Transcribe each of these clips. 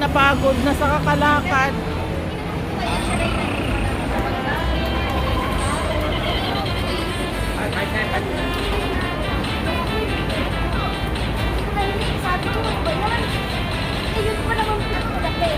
Napagod na sa kakalakad. Sabi ko, ba yan? Ayun pa naman pinakalapi.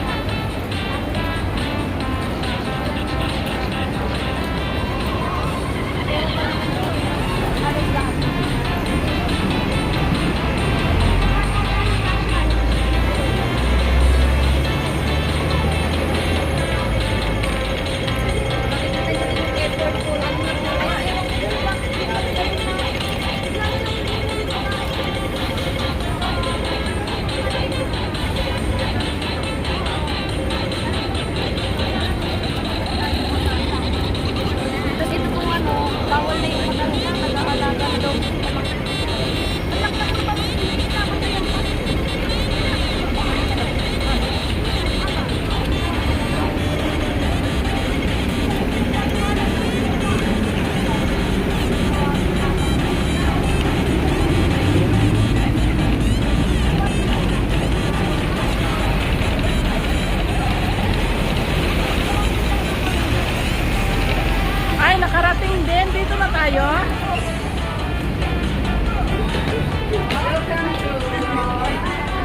Ay, nakarating din. Dito na tayo.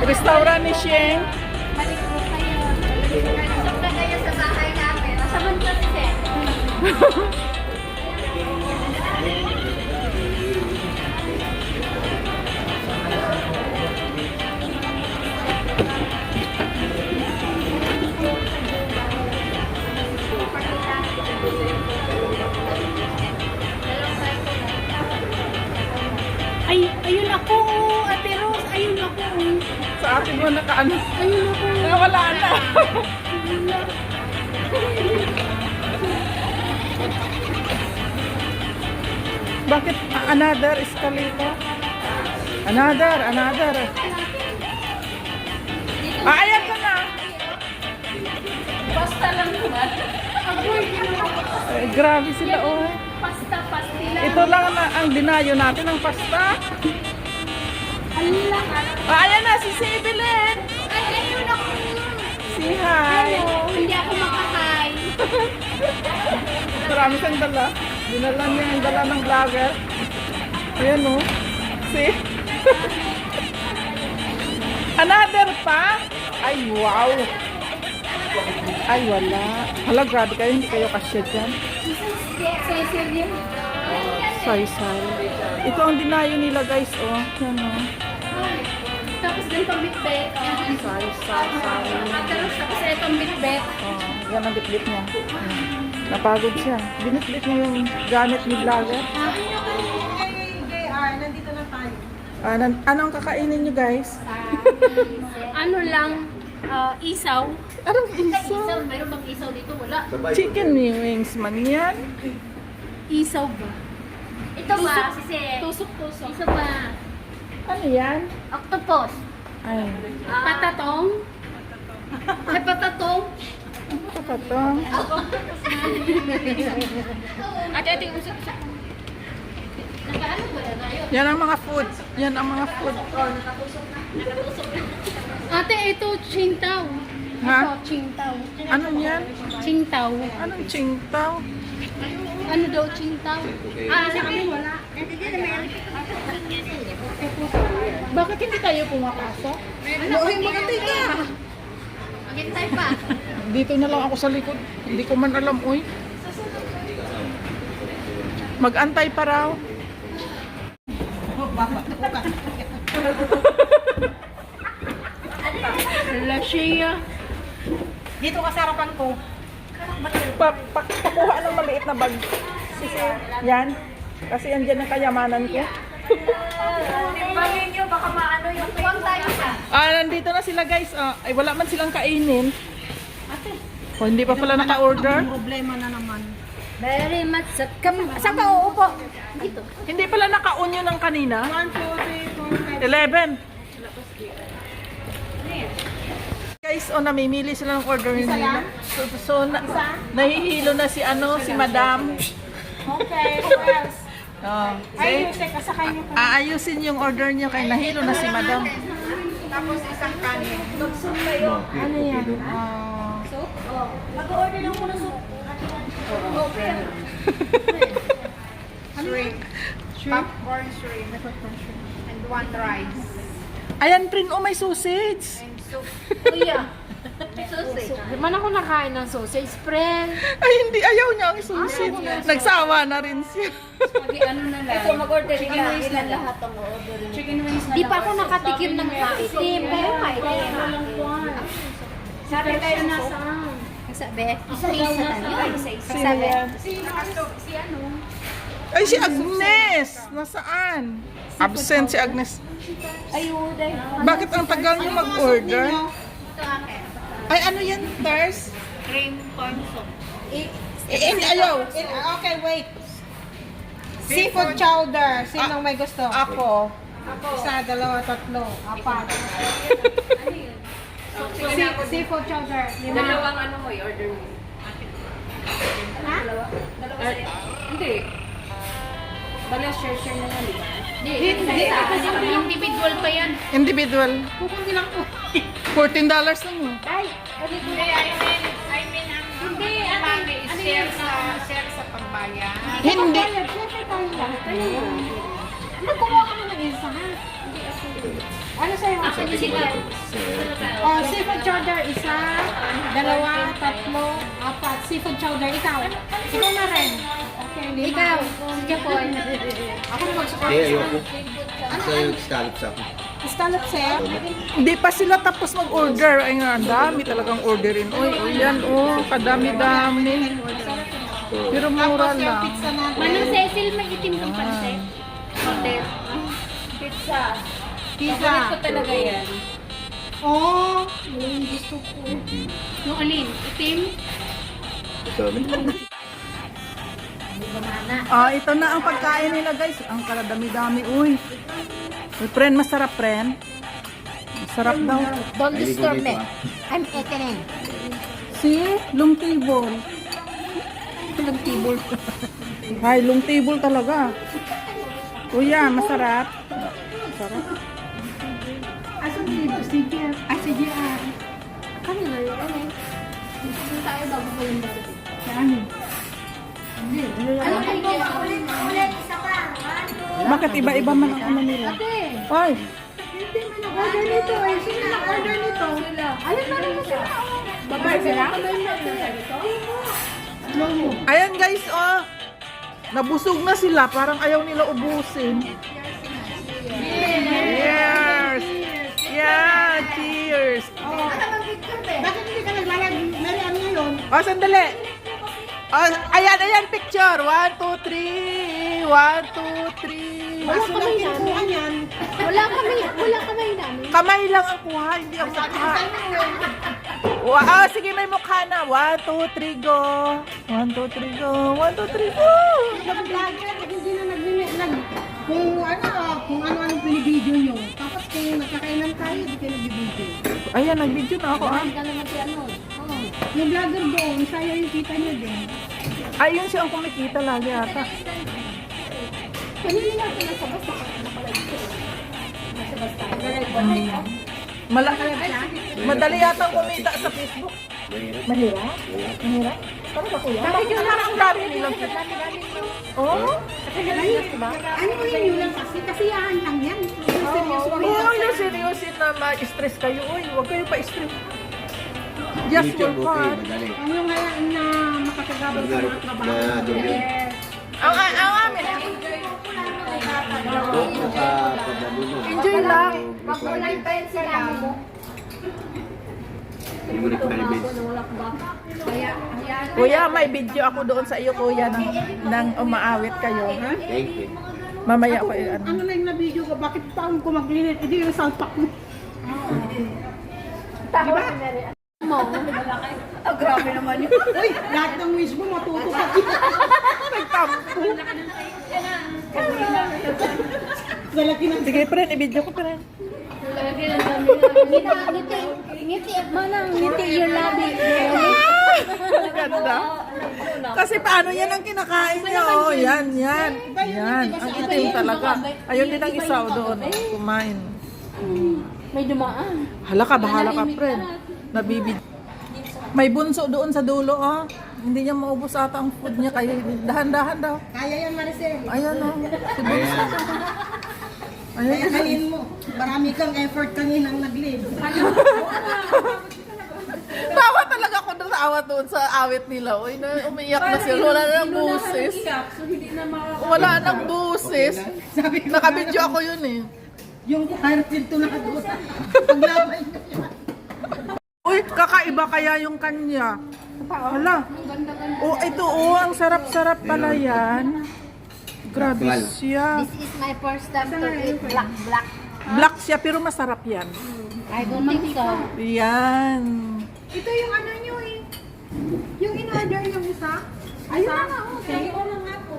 Restaurant ni Sheng. Balik po kayo. Pasok na kayo sa bahay namin. Nasa mundo kasi. Ay, ayun ako, Ate Rose, ayun ako. Sa atin mo nakaano. Ayun ako. Wala na. Bakit another escalator? Another. Ayan ka na. Basta lang naman. Grabe sila, oh. Pasta, pastila. Ito lang ang dinayo natin, ang pasta. Ayun lang. Ayan na, si Sibylen. Ay, ayun ako. Si hi. Hello, hindi ako makahay. Marami siyang dala. Dinala niya yung dala ng vlogger. Ayan, oh. See? Another pa? Ay, wow. Ay, wala. Hala, grabe kayo. Hindi kayo kasya dyan. Cecil yun. Say-say. Ito ang dinayo nila, guys, oh. Yan, oh. Tapos ganito bitbet. Say-say. Tapos itong bitbet. Oh, yan ang bitbit niya. Napagod siya. Binitbit niya yung gamit ni vlogger. Nandito na tayo. Anong kakainin niyo, guys? Ano lang, isaw. Anong Isaw, isaw? mayroon bang isaw dito? Wala. Chicken wings man yan. Isaw ba? Ito ba, sisi? Tusok-tusok. Ito ba? Ano yan? Octopus. Ay, Patatong. Ay, patatong. ano pa to? Ate, usap-usap. Nakaano ba na tayo? Yan ang mga food. Yan ang mga food. Ate, ito chintaw. Ha? Ito, chintaw. Ano yan? Chintaw. Anong chingtaw? Ano daw chintaw? Sa amin wala. Bakit hindi tayo pumapasok? Magantay ka. Maghintay pa. Dito na lang ako sa likod. Hindi ko man alam, uy. Mag-antay pa raw. Lashiya. Dito ka sa harapan ko. Pakuha ng maliit na bag. Sisi, yan. Kasi andyan ang kayamanan ko. Timbangin nyo, baka maano Nandito na sila guys. Ay, wala man silang kainin. O, hindi pa pala naka-order. Problema na naman. Very much. Saan ka uupo? Dito. Hindi pala naka-on yun ng kanina. 1, 2, 3, 4, 5. 11. Guys, namimili sila ng order nila. So nahihilo na si si Madam. Okay, who else? See? Ay, teka, sakay niyo pa. Aayusin yung order niyo kay nahilo na si Madam. Tapos isang kanin. Ano yan? Soup? Mag-order lang muna soup. Okay. Shrimp. Popcorn shrimp. And 1 rice. Ayan, Prin, may sausage. And soup. Kuya. Sausage. Di man ako nakain ng sausage, friend. Ay, hindi. Ayaw niya ang sausage. Nagsawa na rin siya. Ito, mag-order ka. Ilan lahat ang order? Chicken wings na. Di pa ako nakatikim ng maitim. Pero maitim. Sabi tayo na saan? Sabi, isa-isa tayo. Isa-isa. Sabi, si ano? Ay, si Agnes. Nasaan? Absent si Agnes. Ayuday. Bakit ang tagal niyo mag-order? Ay, ano yan, Tars? Cream corn soup. Ayaw. Okay, wait. Seafood chowder. Sinong may gusto? Ako. Isa, dalawa, tatlo, apat. Seafood chowder. 5. Dalawang ano mo, i-order mo. Ha? Hindi. Bala share na lang, di ba? Hindi. Individual pa yan. Individual. Kukunin lang po. $14 lang mo. Ay, Hindi, I mean, Hindi, ano share sa pambayan. Hindi. Magkuha ka na ng isa, ha? Ano sa'yo? Oh, seafood chowder, isa, dalawa, tatlo, apat. Seafood chowder, ikaw. Ikaw na rin. Okay, 5. Ikaw, si Japoy. Ako na mag-support. Hindi, ayoko. Gusto yung scallops ako. Scallop, sir. Hindi pa sila tapos mag-order. Ay nga, ang dami talagang orderin. Uy, yan, kadami-dami. Pero mura Tapos yung lang. pizza natin. Manong Cecil, may itim kang pansit. Order. Pizza. Pizza. Ito talaga yan. Oh, yung gusto ko. Yung alin? Itim? Ito. Ito na ang pagkain nila guys. Ang kadami-dami. Uy, friend, masarap friend. Masarap daw. Don't Ay, disturb dito, me. I'm eating. See? Long table. Long table. Ay, long table talaga. Kuya, masarap. Masarap. Asan dito? Si Jeff. Ah, si Jeff. Kanina yun. Ano? Dito tayo bago ko yung dati. Saan? Ano kayo? Ulit, isa pa. Bakit iba-iba man ang ano nila? Ate. Ay, Hindi mo nag-order nito eh. Sino nag-order nito? Alin na rin mo sila? Babae sila? ayan guys, nabusog na sila. Parang ayaw nila ubusin. Cheers! Yeah, cheers! Bakit hindi ka naglalag? Meron ngayon? Sandali. Ayan, picture. 1, 2, 3. 1, 2, 3. Kaso lang kinukuha niyan. Wala kami namin. Kamay lang ang kuha, hindi ang mukha. Sige, may mukha na. 1, 2, 3, go. 1, 2, 3, go. 1, 2, 3, go. Nag-vlogger, hindi na nag kung ano-ano binibideo nyo. Tapos kung nagkakainan tayo, hindi kayo nag-video. Ayan, nag-video na ako. Ka naman si ano. Yung vlogger doon, saya yung kita nyo din. Ayun siya ang kumikita lagi ata. Kanina natin nasa basta. Nasa basta. Madali yata kumita sa Facebook. Mahirap? Mahirap? Parang ba kuya? Bakit yung parang ang dami nilang kita? Oo? Ano yun lang kasi? Kasiyahan lang yan. Seryoso kami. Oo, yung seryosin na ma-stress kayo. Uy, huwag kayo pa-stress. Just YouTube, work okay, hard. madali. Ano yung ngayon na makakagabal sa mga trabaho? Na dumi. Ang amin. Ito, nakapagdalo mo. Enjoy lang. Makulay pa yun sila mo. Hindi mo nagpa-revenge. Kaya, Kuya, may video ako doon sa iyo, kuya, nang umaawit kayo. Ha? Thank you. Mamaya ko ano. Ano lang na video ko? Bakit pa ako maglilit? Hindi yung salpak mo. Grabe naman yun. Uy, lahat ng wish mo matutupad. Nagtampo. Lalaki ng Sige, friend, i-video ko, friend. Ngiti, manang, ngiti yung labi. Ganda. Kasi paano yan ang kinakain niya? Oh, yan. Yan. Ang itim talaga. Ayun din ang isa doon. Kumain. May dumaan. Hala ka, bahala ka, friend. Nabibid. May bunso doon sa dulo, oh. Hindi niya maubos ata ang food niya. Kaya dahan-dahan daw. Kaya yan, Maricel. Ayan, oh. Si bunso. Kaya Ayan. kanin mo. Marami kang effort kaninang nag-live. Tawa talaga ako doon sa awat doon sa awit nila. Uy, umiiyak na sila. Wala nang busis. Wala nang busis. Sabi ko, Nakabidyo ako yun eh. yung Maricel to nakagot. Paglaban ko siya. Uy, kakaiba kaya yung kanya. Hala. Oh, ito oh, ang sarap-sarap pala yan. Grabe siya. This is my first time to eat black. Black siya pero masarap yan. I don't think so. Yan. Ito yung ano nyo eh. Yung in-order yung isa. Ayun na nga. Okay. Oo nga po.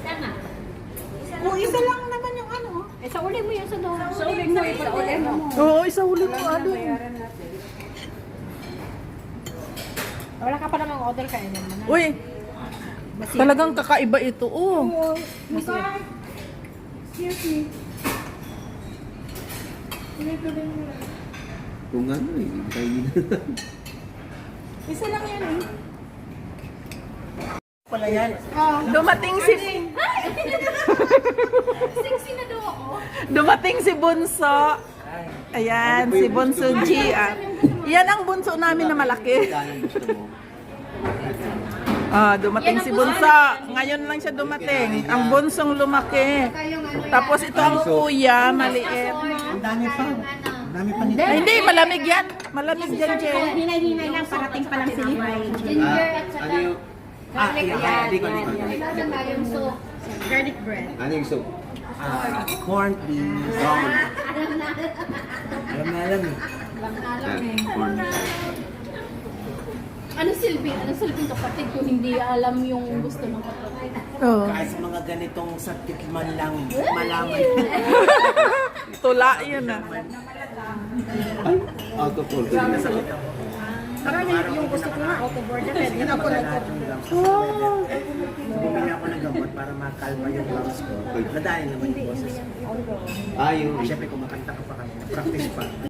Tama. O, isa lang naman yung ano. Eh, sa uli mo yan sa doon. Sa uli mo, sa uli mo. Oo, isa huli mo ano. Wala ka pa namang order kayo naman. Uy, talagang kakaiba ito. Oh. Mika. Excuse me. Kung ano eh, kainin. Isa lang yan eh. Pala yan. Dumating si... Sexy na daw ako. Dumating si Bunso. Ayan, si Bunso G. Yan ang bunso namin na malaki. Anong gusto mo? Dumating si Bunso. Ngayon lang siya dumating. Ang bunsong lumaki. Tapos ito ang kuya, maliit. Ang dami pa. Ang dami pa nito. Ay, hindi, malamig yan. Malamig yan, Jay. Hinay-hinay lang, parating pa lang si Levi. Ginger at saka Ano yung... garlic. Hindi ko. Yung soup. Garlic bread. Ano yung soup? Corn beef. Corn. Alam na alam eh. Corn. Ano silbi ito kapatid ko hindi alam yung gusto ng kapatid. Oh. Kahit sa mga ganitong sakit man lang, malaman. Tula yun ah. Ay, out of order. Parang yung gusto ko nga, auto-board na pwede na ako Bumili ako ng gamot para makalma yung lungs ko. Nadali naman yung boses. Ah, yung... Siyempre kumakanta ka pa kanina. Practice pa.